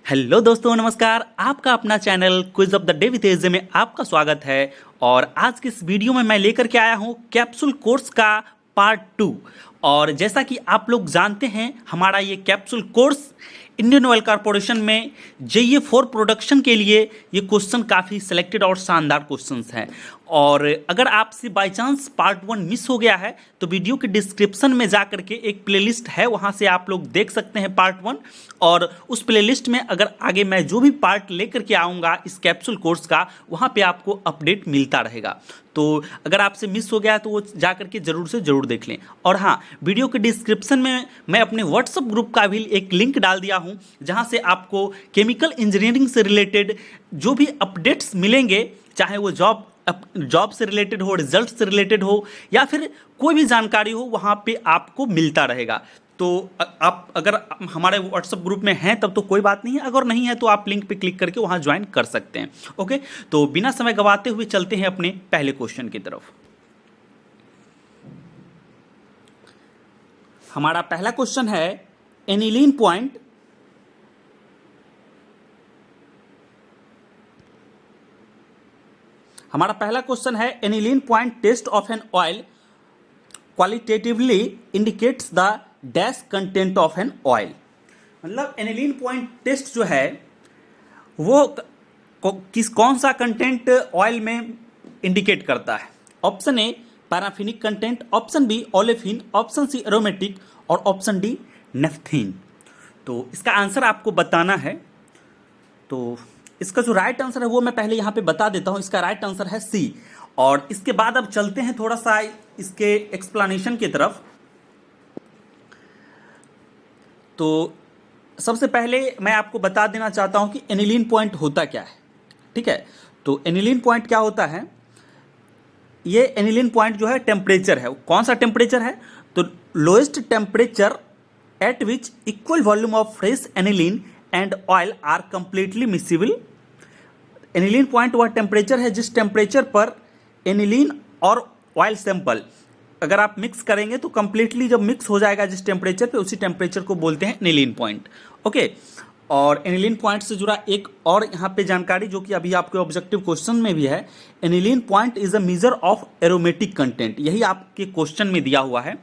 Hello दोस्तों, नमस्कार। आपका अपना channel quiz of the day with एजे में आपका स्वागत है। और आज की इस वीडियो में मैं लेकर के आया हूं कैप्सूल कोर्स का पार्ट 2। और जैसा कि आप लोग जानते हैं, हमारा ये capsule course Indian oil corporation में JEE 4 प्रोडक्शन के लिए ये क्वेश्चन काफ़ी सिलेक्टेड और शानदार क्वेश्चंस हैं। और अगर आपसे बाय चांस पार्ट 1 मिस हो गया है तो वीडियो के डिस्क्रिप्शन में जा करके एक प्लेलिस्ट है, वहाँ से आप लोग देख सकते हैं पार्ट 1। और उस प्लेलिस्ट में अगर आगे मैं जो भी पार्ट लेकर के आऊँगा इस कैप्सूल कोर्स का, वहाँ पे आपको अपडेट मिलता रहेगा। तो अगर आपसे मिस हो गया है तो वो जा करके ज़रूर से ज़रूर देख लें। और हाँ, वीडियो के डिस्क्रिप्शन में मैं अपने व्हाट्सएप ग्रुप का भी एक लिंक डाल दिया हूँ, जहाँ से आपको केमिकल इंजीनियरिंग से रिलेटेड जो भी अपडेट्स मिलेंगे, चाहे वो जॉब से रिलेटेड हो, रिजल्ट से रिलेटेड हो, या फिर कोई भी जानकारी हो, वहाँ पे आपको मिलता रहेगा। तो आप अगर हमारे व्हाट्सएप ग्रुप में हैं तब तो कोई बात नहीं है, अगर नहीं है तो आप लिंक पे क्लिक करके वहाँ ज्वाइन कर सकते हैं। ओके, तो बिना समय गवाते हुए चलते हैं अपने पहले क्वेश्चन की तरफ। हमारा पहला क्वेश्चन है aniline point aniline point test of an oil qualitatively indicates the dash content of an oil. मतलब एनिलीन पॉइंट टेस्ट जो है वो कौन सा कंटेंट ऑयल में इंडिकेट करता है। Option A paraffinic content, option B olefin, option C aromatic और ऑप्शन डी नेफ्थीन। तो इसका आंसर आपको बताना है। तो इसका जो राइट आंसर है वो मैं पहले यहाँ पे बता देता हूँ। इसका राइट आंसर है सी। और इसके बाद अब चलते हैं थोड़ा सा इसके एक्सप्लेनेशन की तरफ। तो सबसे पहले मैं आपको बता देना चाहता हूं कि एनिलीन पॉइंट होता क्या है। ठीक है, तो एनिलीन पॉइंट क्या होता है, ये एनिलीन पॉइंट जो है टेम्परेचर है। कौन सा टेम्परेचर है, तो lowest temperature at which equal volume of fresh aniline and oil are completely miscible. Aniline point वह टेम्परेचर है जिस टेम्परेचर पर एनिलीन और ऑयल सैंपल अगर आप मिक्स करेंगे तो कंप्लीटली जब मिक्स हो जाएगा जिस टेम्परेचर पे, उसी टेम्परेचर को बोलते हैं एनिलीन पॉइंट। ओके, और एनिलीन पॉइंट से जुड़ा एक और यहाँ पे जानकारी जो कि अभी आपके ऑब्जेक्टिव क्वेश्चन में भी है, aniline point is a measure of aromatic content. यही आपके क्वेश्चन में दिया हुआ है।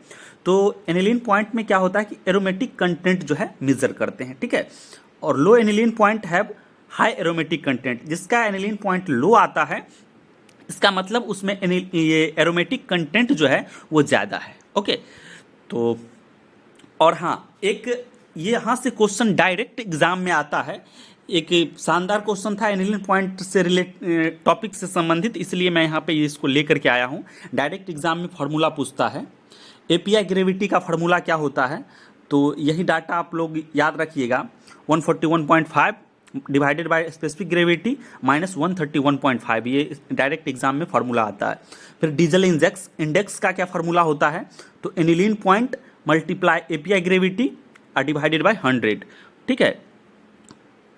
तो एनिलीन पॉइंट में क्या होता है कि एरोमेटिक कंटेंट जो है मेजर करते हैं। ठीक है, और low aniline point have high aromatic content. जिसका एनिलीन पॉइंट लो आता है इसका मतलब उसमें ये एरोमेटिक कंटेंट जो है वो ज़्यादा है। ओके, तो और हाँ, एक ये यहाँ से क्वेश्चन डायरेक्ट एग्जाम में आता है। एक शानदार क्वेश्चन था एनिलीन पॉइंट से टॉपिक से संबंधित, इसलिए मैं यहाँ पे इसको लेकर के आया हूँ। डायरेक्ट एग्जाम में फार्मूला पूछता है, एपीआई ग्रेविटी का फार्मूला क्या होता है। तो यही डाटा आप लोग याद रखिएगा, 141.5 divided by specific gravity minus 131.5, ये डायरेक्ट एग्जाम में फार्मूला आता है। फिर डीजल इंडेक्स का क्या फार्मूला होता है, तो aniline point multiply API gravity divided by 100। ठीक है,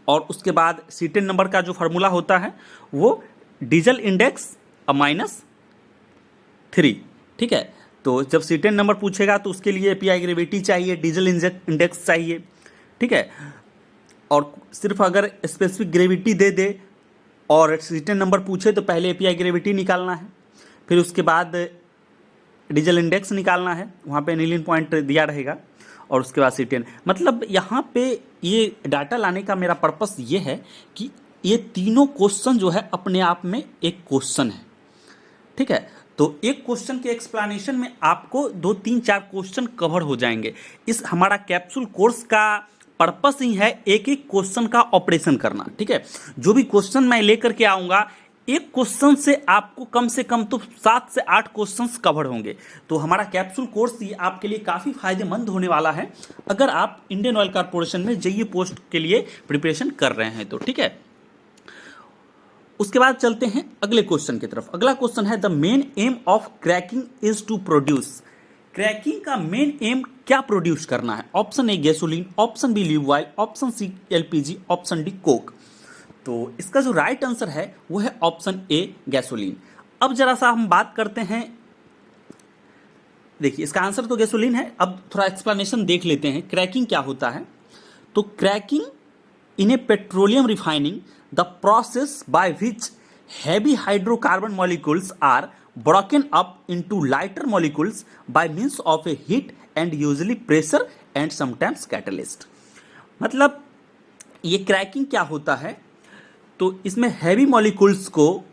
और उसके बाद C10 नंबर का जो फार्मूला होता है वो डीजल इंडेक्स माइनस 3। ठीक है, तो जब C10 नंबर पूछेगा तो उसके लिए एपीआई ग्रेविटी चाहिए, डीजल इंडेक्स चाहिए। ठीक है, और सिर्फ अगर स्पेसिफिक ग्रेविटी दे दे और C10 नंबर पूछे तो पहले एपीआई ग्रेविटी निकालना है, फिर उसके बाद डीजल इंडेक्स निकालना है, वहाँ पे एनिलीन पॉइंट दिया रहेगा, और उसके बाद C10। मतलब यहाँ पे ये डाटा लाने का मेरा पर्पस ये है कि ये तीनों क्वेश्चन जो है अपने आप में एक क्वेश्चन है। ठीक है, तो एक क्वेश्चन के एक्सप्लेनेशन में आपको 2, 3, 4 क्वेश्चन कवर हो जाएंगे। इस हमारा कैप्सूल कोर्स का पर्पस ही है एक एक क्वेश्चन का ऑपरेशन करना। ठीक है, जो भी क्वेश्चन मैं लेकर के आऊँगा, एक क्वेश्चन से आपको कम से कम तो 7 से 8 क्वेश्चंस कवर होंगे। तो हमारा कैप्सूल कोर्स ये आपके लिए काफ़ी फायदेमंद होने वाला है अगर आप इंडियन ऑयल कॉर्पोरेशन में JEE पोस्ट के लिए प्रिपरेशन कर रहे हैं तो। ठीक है, उसके बाद चलते हैं अगले क्वेश्चन की तरफ। अगला क्वेश्चन है the main aim of cracking is to produce. Cracking का मेन एम क्या प्रोड्यूस करना है। Option A gasoline, option B lube oil, option C LPG, option D coke. तो इसका जो राइट आंसर है वो है ऑप्शन ए गैसोलीन। अब जरा सा हम बात करते हैं, देखिए इसका आंसर तो गैसोलीन है। अब थोड़ा एक्सप्लेनेशन देख लेते हैं क्रैकिंग क्या होता है। तो cracking in a petroleum refining, the process by which heavy hydrocarbon molecules are broken up into lighter molecules by means of a heat and usually pressure and sometimes catalyst। मतलब ये cracking क्या होता है, तो इसमें हैवी मॉलिक्यूल्स को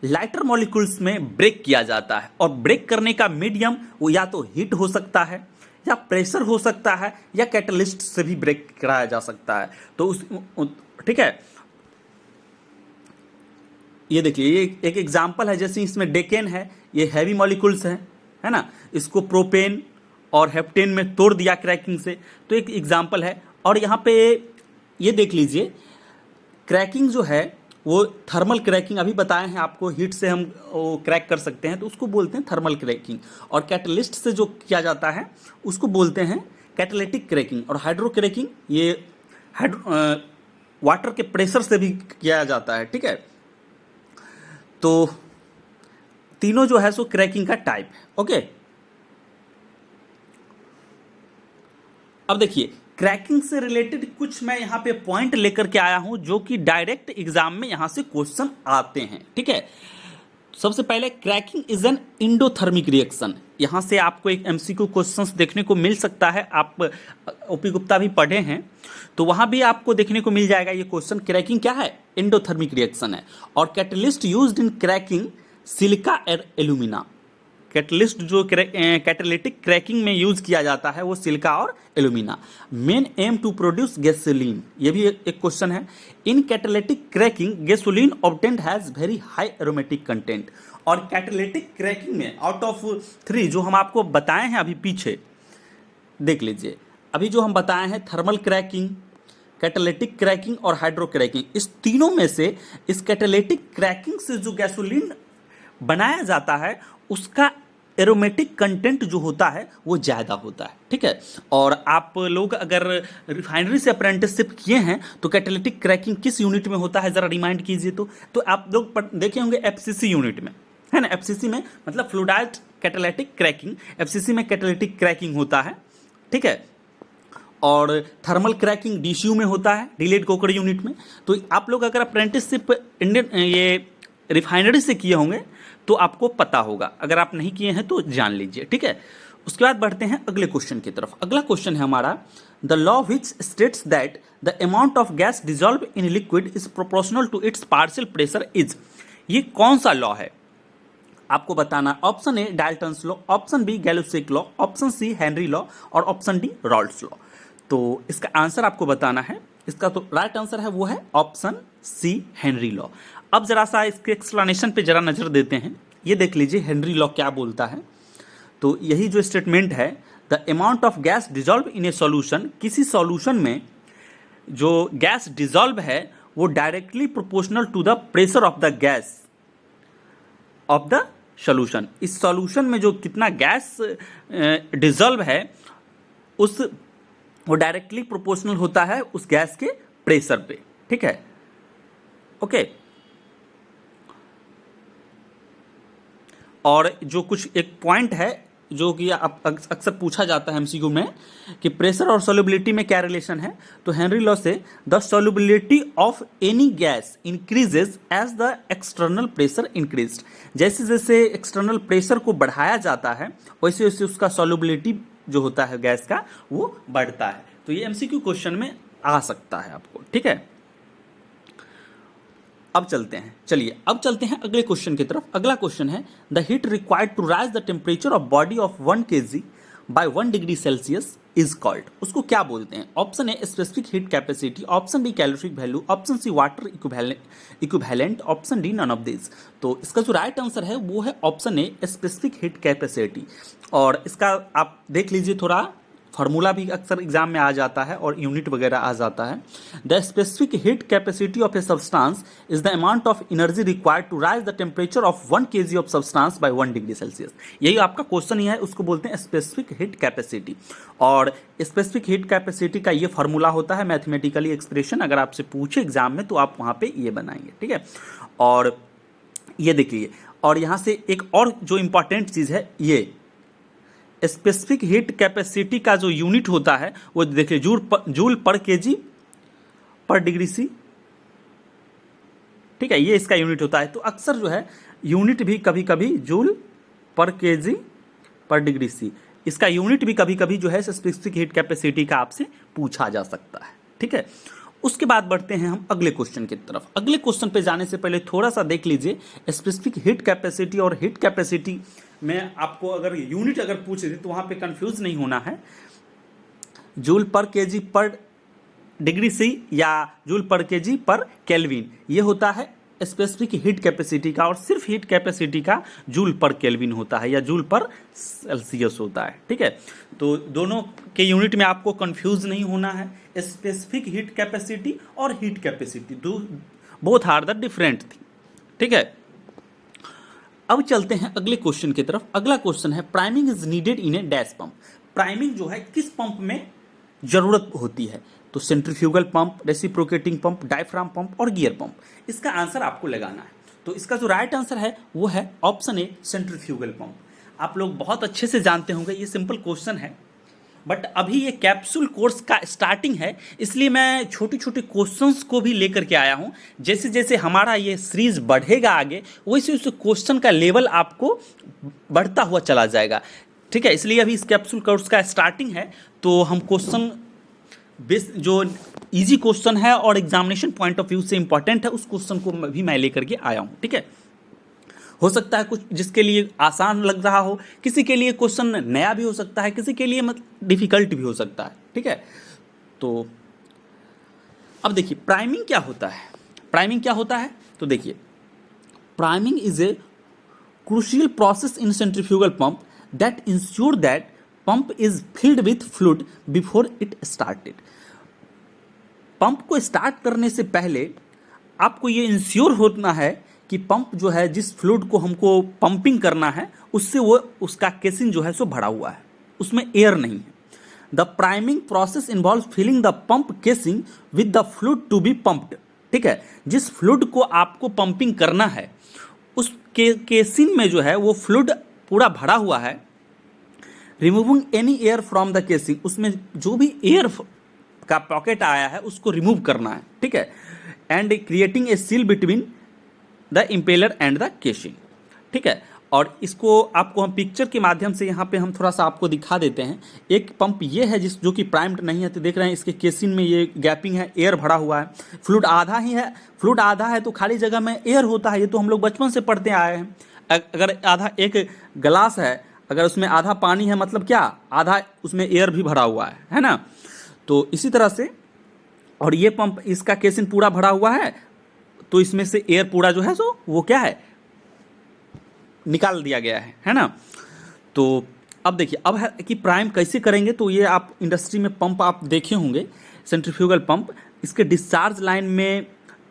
lighter molecules में break किया जाता है, और ब्रेक करने का मीडियम वो या तो हीट हो सकता है या प्रेशर हो सकता है या कैटलिस्ट से भी ब्रेक कराया जा सकता है। तो उस ठीक है, ये देखिए ये एक एग्जांपल है, जैसे इसमें डेकेन है, ये हैवी मॉलिक्यूल्स है ना, इसको प्रोपेन और हेप्टेन में तोड़ दिया क्रैकिंग से, तो एक एग्जांपल है। और यहाँ पे ये देख लीजिए, क्रैकिंग जो है वो थर्मल क्रैकिंग अभी बताए हैं आपको, हीट से हम वो क्रैक कर सकते हैं तो उसको बोलते हैं थर्मल क्रैकिंग, और कैटलिस्ट से जो किया जाता है उसको बोलते हैं कैटालिटिक क्रैकिंग। और हाइड्रो क्रैकिंग ये वाटर के प्रेशर से भी किया जाता है, ठीक है। तो तीनों जो है सो क्रैकिंग का टाइप है, ओके। अब देखिए क्रैकिंग से रिलेटेड कुछ मैं यहाँ पे पॉइंट लेकर के आया हूं जो कि डायरेक्ट एग्जाम में यहां से क्वेश्चन आते हैं, ठीक है। सबसे पहले cracking is an endothermic reaction, यहां से आपको एक एमसीक्यू क्वेश्चंस देखने को मिल सकता है। आप ओपी गुप्ता भी पढ़े हैं तो वहां भी आपको देखने को मिल जाएगा ये क्वेश्चन। क्रैकिंग क्या है, इंडोथर्मिक रिएक्शन है। और catalyst used in cracking silica और एल्यूमिना, कैटलिस्ट जो कैटालिटिक क्रैकिंग में यूज किया जाता है वो सिलिका और alumina. Main aim to produce gasoline, ये भी एक क्वेश्चन है। In catalytic cracking gasoline obtained has very high aromatic content. और कैटालिटिक क्रैकिंग में आउट ऑफ 3 जो हम आपको बताए हैं अभी पीछे देख लीजिए, अभी जो हम बताए हैं थर्मल क्रैकिंग, कैटालिटिक क्रैकिंग और हाइड्रो क्रैकिंग, इस तीनों में से इस कैटालिटिक क्रैकिंग से जो गैसोलीन बनाया जाता है उसका एरोमेटिक कंटेंट जो होता है वो ज़्यादा होता है, ठीक है। और आप लोग अगर रिफाइनरी से अप्रेंटिसशिप किए हैं तो कैटालिटिक क्रैकिंग किस यूनिट में होता है ज़रा रिमाइंड कीजिए। तो आप लोग देखे होंगे एफसीसी यूनिट में, है ना। एफसीसी में मतलब फ्लूइडाइज्ड कैटालिटिक क्रैकिंग, एफसीसी में कैटालिटिक क्रैकिंग होता है, ठीक है। और थर्मल क्रैकिंग डीसीयू में होता है, डिलेड कोकर यूनिट में। तो आप लोग अगर अप्रेंटिसशिप इंडियन ये रिफाइनरी से किए होंगे तो आपको पता होगा, अगर आप नहीं किए हैं तो जान लीजिए, ठीक है। उसके बाद बढ़ते हैं अगले क्वेश्चन की तरफ। अगला क्वेश्चन है हमारा, the law which states that the amount of gas dissolve in liquid is proportional to its partial pressure is. ये कौन सा लॉ है आपको बताना। Option A Dalton's law, option B Gay Lussac's law, option C Henry law और option D Raoult's law. तो इसका answer आपको बताना है। इसका तो राइट आंसर है वो है ऑप्शन सी हेनरी लॉ। अब जरा सा इसके एक्सप्लेनेशन पे जरा नजर देते हैं। ये देख लीजिए हेनरी लॉ क्या बोलता है। तो यही जो स्टेटमेंट है, the amount of gas dissolve in a solution, किसी सॉल्यूशन में जो गैस डिजॉल्व है वो directly proportional to the pressure of the gas of the solution. इस सॉल्यूशन में जो कितना गैस डिजॉल्व है उस वो डायरेक्टली प्रोपोर्शनल होता है उस गैस के प्रेशर पे, ठीक है, ओके। और जो कुछ एक पॉइंट है जो कि अक्सर पूछा जाता है एमसीक्यू में कि प्रेशर और सॉल्युबिलिटी में क्या रिलेशन है, तो हेनरी लॉ से the solubility of any gas increases as the external pressure increased. जैसे जैसे एक्सटर्नल प्रेशर को बढ़ाया जाता है वैसे वैसे उसका सॉल्युबिलिटी जो होता है गैस का वो बढ़ता है। तो ये एमसीक्यू क्वेश्चन में आ सकता है आपको, ठीक है। अब चलते हैं, चलिए अब चलते हैं अगले क्वेश्चन की तरफ। अगला क्वेश्चन है, the heat required to raise the temperature of body of 1 kg by 1 degree Celsius is called. उसको क्या बोलते हैं। Option A specific heat capacity, option B calorific value, option C water equivalent, option D none of this. तो इसका जो right answer है वो है option A specific heat capacity. और इसका आप देख लीजिए, थोड़ा फार्मूला भी अक्सर एग्जाम में आ जाता है और यूनिट वगैरह आ जाता है। The specific heat capacity of a substance is the amount of energy required to raise the temperature of 1 kg of substance by 1 degree Celsius. यही आपका क्वेश्चन ही है, उसको बोलते हैं स्पेसिफिक हीट कैपेसिटी। और स्पेसिफिक हीट कैपेसिटी का ये फार्मूला होता है मैथमेटिकली एक्सप्रेशन, अगर आपसे पूछे एग्जाम में तो आप वहाँ पे ये बनाएंगे, ठीक है। और ये देखिए, और यहाँ से एक और जो इंपॉर्टेंट चीज़ है, ये स्पेसिफिक हीट कैपेसिटी का जो यूनिट होता है वो देखिए जूल पर केजी पर डिग्री सी, ठीक है, ये इसका यूनिट होता है। तो अक्सर जो है यूनिट भी कभी कभी जूल पर केजी पर डिग्री सी, इसका यूनिट भी कभी कभी जो है स्पेसिफिक हीट कैपेसिटी का आपसे पूछा जा सकता है, ठीक है। उसके बाद बढ़ते हैं हम अगले क्वेश्चन की तरफ। अगले क्वेश्चन पे जाने से पहले थोड़ा सा देख लीजिए स्पेसिफिक हीट कैपेसिटी और हीट कैपेसिटी में आपको अगर यूनिट अगर पूछ रही तो वहां पे कंफ्यूज नहीं होना है। जूल पर केजी पर डिग्री सी या जूल पर केजी पर केल्विन, ये होता है स्पेसिफिक हीट कैपेसिटी का, और सिर्फ हीट कैपेसिटी का जूल पर केल्विन होता है या जूल पर सेल्सियस होता है, ठीक है। तो दोनों के यूनिट में आपको कंफ्यूज नहीं होना है। स्पेसिफिक हीट कैपेसिटी और heat capacity both are the different thing, ठीक है। अब चलते हैं अगले क्वेश्चन की तरफ। अगला क्वेश्चन है priming is needed in A dash pump. Priming जो है किस पंप में जरूरत होती है? तो centrifugal pump, reciprocating pump, diaphragm pump और गियर पंप। इसका आंसर आपको लगाना है। तो इसका जो राइट आंसर है वो है ऑप्शन ए, सेंट्रीफ्यूगल पंप। आप लोग बहुत अच्छे से जानते होंगे, ये सिंपल क्वेश्चन है, बट अभी ये कैप्सूल कोर्स का स्टार्टिंग है, इसलिए मैं छोटी छोटी क्वेश्चंस को भी लेकर के आया हूँ। जैसे जैसे हमारा ये सीरीज बढ़ेगा आगे, वैसे वैसे क्वेश्चन का लेवल आपको बढ़ता हुआ चला जाएगा, ठीक है। इसलिए अभी इस कैप्सूल कोर्स का स्टार्टिंग है, तो हम क्वेश्चन बेस जो इजी क्वेश्चन है और एग्जामिनेशन पॉइंट ऑफ व्यू से इंपॉर्टेंट है, उस क्वेश्चन को भी मैं लेकर के आया हूँ, ठीक है। हो सकता है कुछ जिसके लिए आसान लग रहा हो, किसी के लिए क्वेश्चन नया भी हो सकता है, किसी के लिए मतलब डिफिकल्ट भी हो सकता है, ठीक है। तो अब देखिए प्राइमिंग क्या होता है। प्राइमिंग क्या होता है तो देखिए, priming is a crucial process in centrifugal pump that ensure that pump is filled with fluid before it started. Pump को स्टार्ट करने से पहले आपको ये इंश्योर होना है कि पंप जो है, जिस फ्लूइड को हमको पंपिंग करना है, उससे वो उसका केसिंग जो है सो भरा हुआ है, उसमें एयर नहीं है। The priming process involve filling the pump casing with the fluid to be pumped, ठीक है। जिस फ्लूइड को आपको पंपिंग करना है उस केसिंग में जो है वो फ्लूइड पूरा भरा हुआ है। Removing any air from the casing, उसमें जो भी एयर का पॉकेट आया है उसको रिमूव करना है, ठीक है। And creating a seal between the impeller and the casing, ठीक है। और इसको आपको हम पिक्चर के माध्यम से यहाँ पे हम थोड़ा सा आपको दिखा देते हैं। एक पंप ये है जो कि प्राइम्ड नहीं है, तो देख रहे हैं इसके केसिंग में ये गैपिंग है, एयर भरा हुआ है। फ्लूइड आधा ही है, फ्लूइड आधा है तो खाली जगह में एयर होता है, ये तो हम लोग बचपन से पढ़ते आए हैं। अगर आधा एक गिलास है, अगर उसमें आधा पानी है मतलब क्या, आधा उसमें एयर भी भरा हुआ है ना। तो इसी तरह से, और ये पंप इसका केसिंग पूरा भरा हुआ है, तो इसमें से एयर पूरा जो है सो वो क्या है, निकाल दिया गया है ना। तो अब देखिए, अब है कि प्राइम कैसे करेंगे। तो ये आप इंडस्ट्री में पंप आप देखे होंगे, सेंट्रीफ्यूगल पंप, इसके डिस्चार्ज लाइन में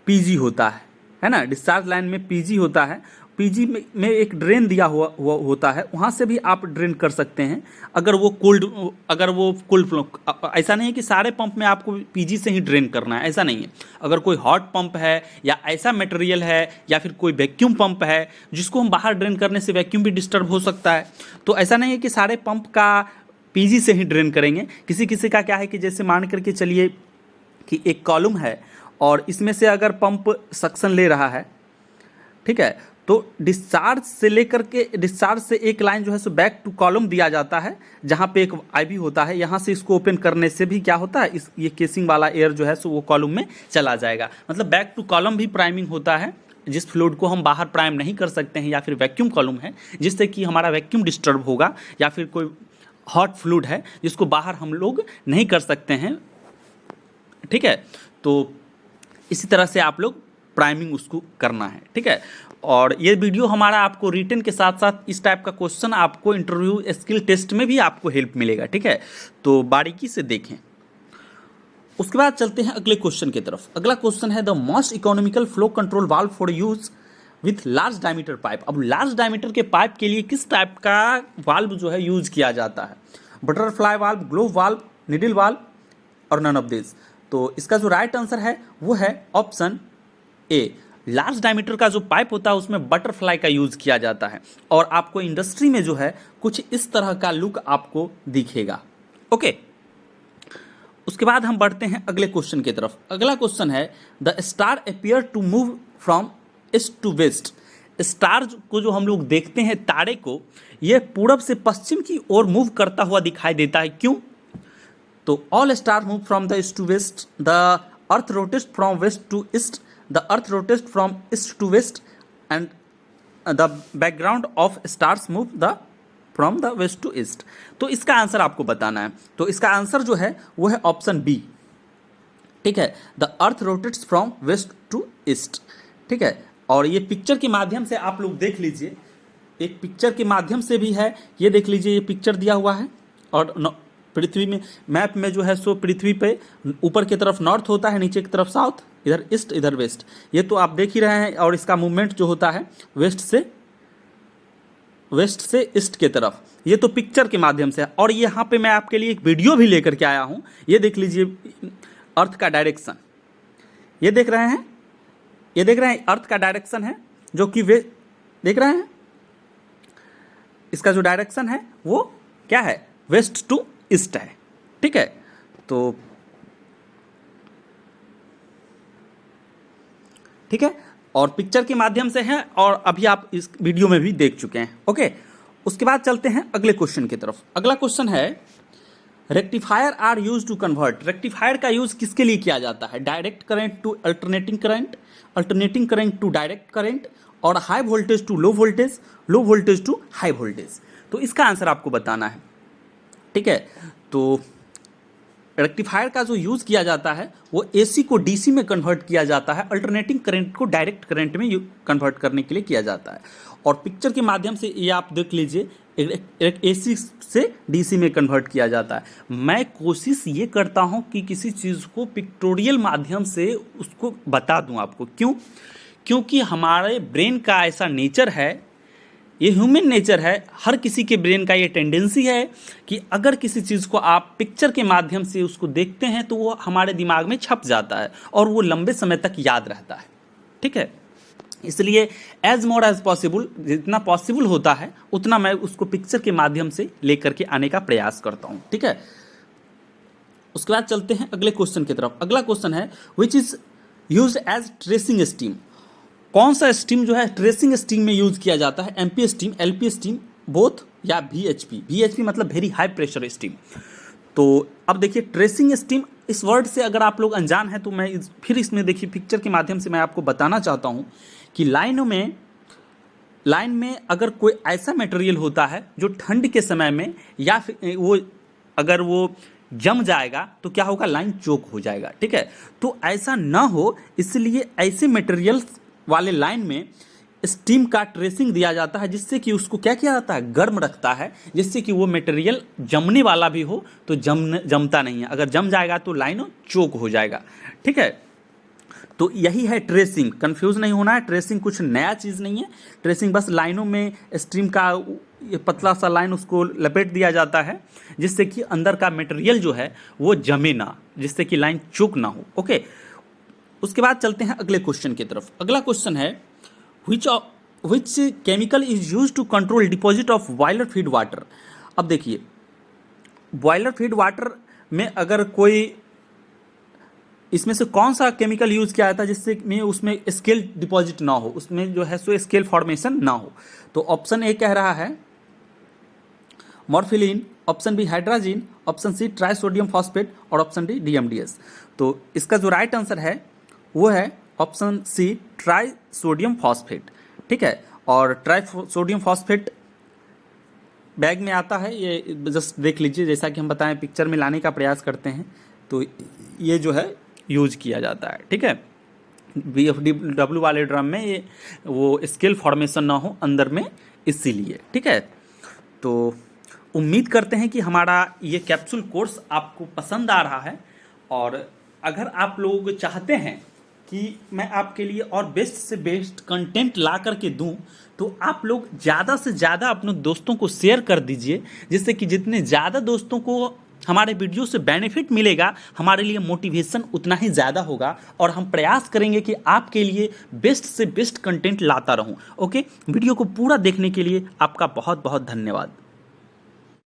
पीजी होता है ना। डिस्चार्ज लाइन में पीजी होता है, पीजी में एक ड्रेन दिया हुआ होता है, वहाँ से भी आप ड्रेन कर सकते हैं। अगर वो कूल्ड फ्लो, ऐसा नहीं है कि सारे पंप में आपको पीजी से ही ड्रेन करना है, ऐसा नहीं है। अगर कोई हॉट पंप है या ऐसा मटेरियल है या फिर कोई वैक्यूम पंप है जिसको हम बाहर ड्रेन करने से वैक्यूम भी डिस्टर्ब हो सकता है, तो ऐसा नहीं है कि सारे पंप का पीजी से ही ड्रेन करेंगे। किसी किसी का क्या है कि जैसे मान करके चलिए कि एक कॉलम है और इसमें से अगर पंप सक्शन ले रहा है, ठीक है, तो डिस्चार्ज से लेकर के, डिस्चार्ज से एक लाइन जो है सो बैक टू कॉलम दिया जाता है, जहाँ पे एक आईवी होता है। यहाँ से इसको ओपन करने से भी क्या होता है, ये केसिंग वाला एयर जो है सो वो कॉलम में चला जाएगा। मतलब बैक टू कॉलम भी प्राइमिंग होता है, जिस फ्लूइड को हम बाहर प्राइम नहीं कर सकते हैं, या फिर वैक्यूम कॉलम है जिससे कि हमारा वैक्यूम डिस्टर्ब होगा, या फिर कोई हॉट फ्लूइड है जिसको बाहर हम लोग नहीं कर सकते हैं, ठीक है। तो इसी तरह से आप लोग प्राइमिंग उसको करना है, ठीक है। और ये वीडियो हमारा आपको रिटन के साथ साथ इस टाइप का क्वेश्चन आपको इंटरव्यू स्किल टेस्ट में भी आपको हेल्प मिलेगा, ठीक है। तो बारीकी से देखें। उसके बाद चलते हैं अगले क्वेश्चन की तरफ। अगला क्वेश्चन है the most economical flow control valve for use with large diameter pipe. अब लार्ज डायमीटर के पाइप के लिए किस टाइप का वाल्व जो है यूज किया जाता है? Butterfly valve, glove valve, needle valve और नन ऑफ दिस। तो इसका जो राइट आंसर है वो है ऑप्शन ए। लार्ज डायमीटर का जो पाइप होता है उसमें बटरफ्लाई का यूज किया जाता है, और आपको इंडस्ट्री में जो है कुछ इस तरह का लुक आपको दिखेगा, ओके। उसके बाद हम बढ़ते हैं अगले क्वेश्चन की तरफ। अगला क्वेश्चन है the star appear to move from east to west. Star को जो हम लोग देखते हैं, तारे को, यह पूरब से पश्चिम की ओर मूव करता हुआ दिखाई देता है, क्यों? तो all star move from the east to west, the earth rotates from west to east, the earth rotates from east to west and the background of stars move the from the west to east. तो इसका answer आपको बताना है। तो इसका answer जो है वो है ऑप्शन बी, ठीक है, the earth rotates from west to east, ठीक है। और ये पिक्चर के माध्यम से आप लोग देख लीजिए, एक पिक्चर के माध्यम से भी है, ये देख लीजिए, ये पिक्चर दिया हुआ है और पृथ्वी में मैप में जो है सो पृथ्वी पे ऊपर की तरफ नॉर्थ होता है, नीचे की तरफ साउथ, इधर ईस्ट इधर वेस्ट, ये तो आप देख ही रहे हैं। और इसका मूवमेंट जो होता है वेस्ट से ईस्ट के तरफ, ये तो पिक्चर के माध्यम से है। और यहाँ पे मैं आपके लिए एक वीडियो भी लेकर के आया हूँ, ये देख लीजिए अर्थ का डायरेक्शन, ये देख रहे हैं, ये देख रहे हैं अर्थ का डायरेक्शन है जो कि वे देख रहे हैं, इसका जो डायरेक्शन है वो क्या है, वेस्ट टू ईस्ट है, ठीक है। तो ठीक है, और पिक्चर के माध्यम से है और अभी आप इस वीडियो में भी देख चुके हैं, ओके। उसके बाद चलते हैं अगले क्वेश्चन की तरफ। अगला क्वेश्चन है rectifier are use to convert. Rectifier का यूज किसके लिए किया जाता है? Direct current to alternating current, alternating current to direct current, और high voltage to low voltage, low voltage to high voltage. तो इसका आंसर आपको बताना है, ठीक है। तो रेक्टिफायर का जो यूज़ किया जाता है वो एसी को डीसी में कन्वर्ट किया जाता है, अल्टरनेटिंग करंट को डायरेक्ट करंट में कन्वर्ट करने के लिए किया जाता है। और पिक्चर के माध्यम से ये आप देख लीजिए, एक एसी से डीसी में कन्वर्ट किया जाता है। मैं कोशिश ये करता हूँ कि किसी चीज़ को पिक्टोरियल माध्यम से उसको बता दूँ आपको, क्यों? क्योंकि हमारे ब्रेन का ऐसा नेचर है, ये ह्यूमन नेचर है, हर किसी के ब्रेन का ये टेंडेंसी है कि अगर किसी चीज़ को आप पिक्चर के माध्यम से उसको देखते हैं तो वो हमारे दिमाग में छप जाता है और वो लंबे समय तक याद रहता है, ठीक है। इसलिए एज मोर एज पॉसिबल, जितना पॉसिबल होता है उतना मैं उसको पिक्चर के माध्यम से लेकर के आने का प्रयास करता हूँ, ठीक है। उसके बाद चलते हैं अगले क्वेश्चन की तरफ। अगला क्वेश्चन है which is use as tracing steam. कौन सा स्टीम जो है ट्रेसिंग स्टीम में यूज किया जाता है? MP steam, LP steam, both, या वीएचपी? वीएचपी मतलब वेरी हाई प्रेशर स्टीम। तो अब देखिए ट्रेसिंग स्टीम, इस वर्ड से अगर आप लोग अनजान हैं तो मैं फिर इसमें देखिए पिक्चर के माध्यम से मैं आपको बताना चाहता हूँ कि लाइन में अगर कोई ऐसा मटेरियल होता है जो ठंड के समय में या फिर वो अगर वो जम जाएगा तो क्या होगा, लाइन चोक हो जाएगा, ठीक है। तो ऐसा ना हो इसलिए ऐसे मटेरियल्स वाले लाइन में स्टीम का ट्रेसिंग दिया जाता है, जिससे कि उसको क्या किया जाता है, गर्म रखता है, जिससे कि वो मटेरियल जमने वाला भी हो तो जमता नहीं है, अगर जम जाएगा तो लाइन चोक हो जाएगा, ठीक है। तो यही है ट्रेसिंग, कंफ्यूज नहीं होना है, ट्रेसिंग कुछ नया चीज़ नहीं है। ट्रेसिंग बस लाइनों में स्टीम का ये पतला सा लाइन उसको लपेट दिया जाता है जिससे कि अंदर का मटेरियल जो है वो जमे ना, जिससे कि लाइन चोक ना हो, ओके। उसके बाद चलते हैं अगले क्वेश्चन की तरफ। अगला क्वेश्चन है which chemical is use to control deposit of boiler feed water. अब देखिए बॉयलर फीड वाटर में अगर कोई, इसमें से कौन सा केमिकल यूज किया जाता है जिससे में उसमें स्केल डिपॉजिट ना हो, उसमें जो है सो स्केल फॉर्मेशन ना हो? तो ऑप्शन ए कह रहा है morpholine, option B hydrazine, option C trisodium phosphate और ऑप्शन डी डीएमडीएस। तो इसका जो राइट आंसर है वो है ऑप्शन सी ट्राइसोडियम फॉस्फेट, ठीक है। और ट्राइसोडियम फॉस्फेट बैग में आता है, ये जस्ट देख लीजिए, जैसा कि हम बताएं पिक्चर में लाने का प्रयास करते हैं तो ये जो है यूज किया जाता है, ठीक है। VFW वाले ड्रम में ये वो स्केल फॉर्मेशन ना हो अंदर में, इसीलिए, ठीक है। तो उम्मीद करते हैं कि हमारा ये कैप्सूल कोर्स आपको पसंद आ रहा है, और अगर आप लोग चाहते हैं कि मैं आपके लिए और बेस्ट से बेस्ट कंटेंट ला करके दूं तो आप लोग ज़्यादा से ज़्यादा अपने दोस्तों को शेयर कर दीजिए, जिससे कि जितने ज़्यादा दोस्तों को हमारे वीडियो से बेनिफिट मिलेगा हमारे लिए मोटिवेशन उतना ही ज़्यादा होगा, और हम प्रयास करेंगे कि आपके लिए बेस्ट से बेस्ट कंटेंट लाता रहूं, ओके। वीडियो को पूरा देखने के लिए आपका बहुत बहुत धन्यवाद।